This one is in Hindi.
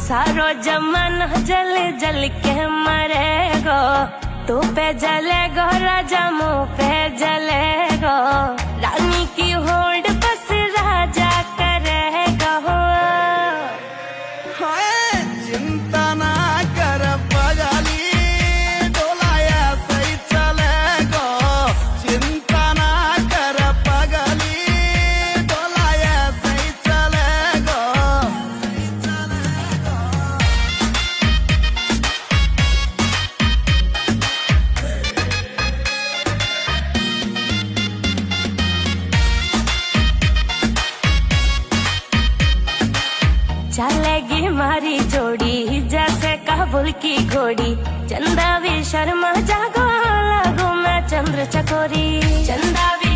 सारो जमाना जल जल के मरेगो, तू पे जलेगो राजा मुँह पे जलेगो, रानी की होड़ बस राजा करेगा। चिंता ना कर पगली, डोलाया सही चलेगो, चिंता ना कर पगली, डोलाया सही चलेगो। चलेगी मारी जोड़ी जैसे काबुल की घोड़ी, चंदा भी शर्मा जागो, लागू मैं चंद्र चकोरी, चंदा भी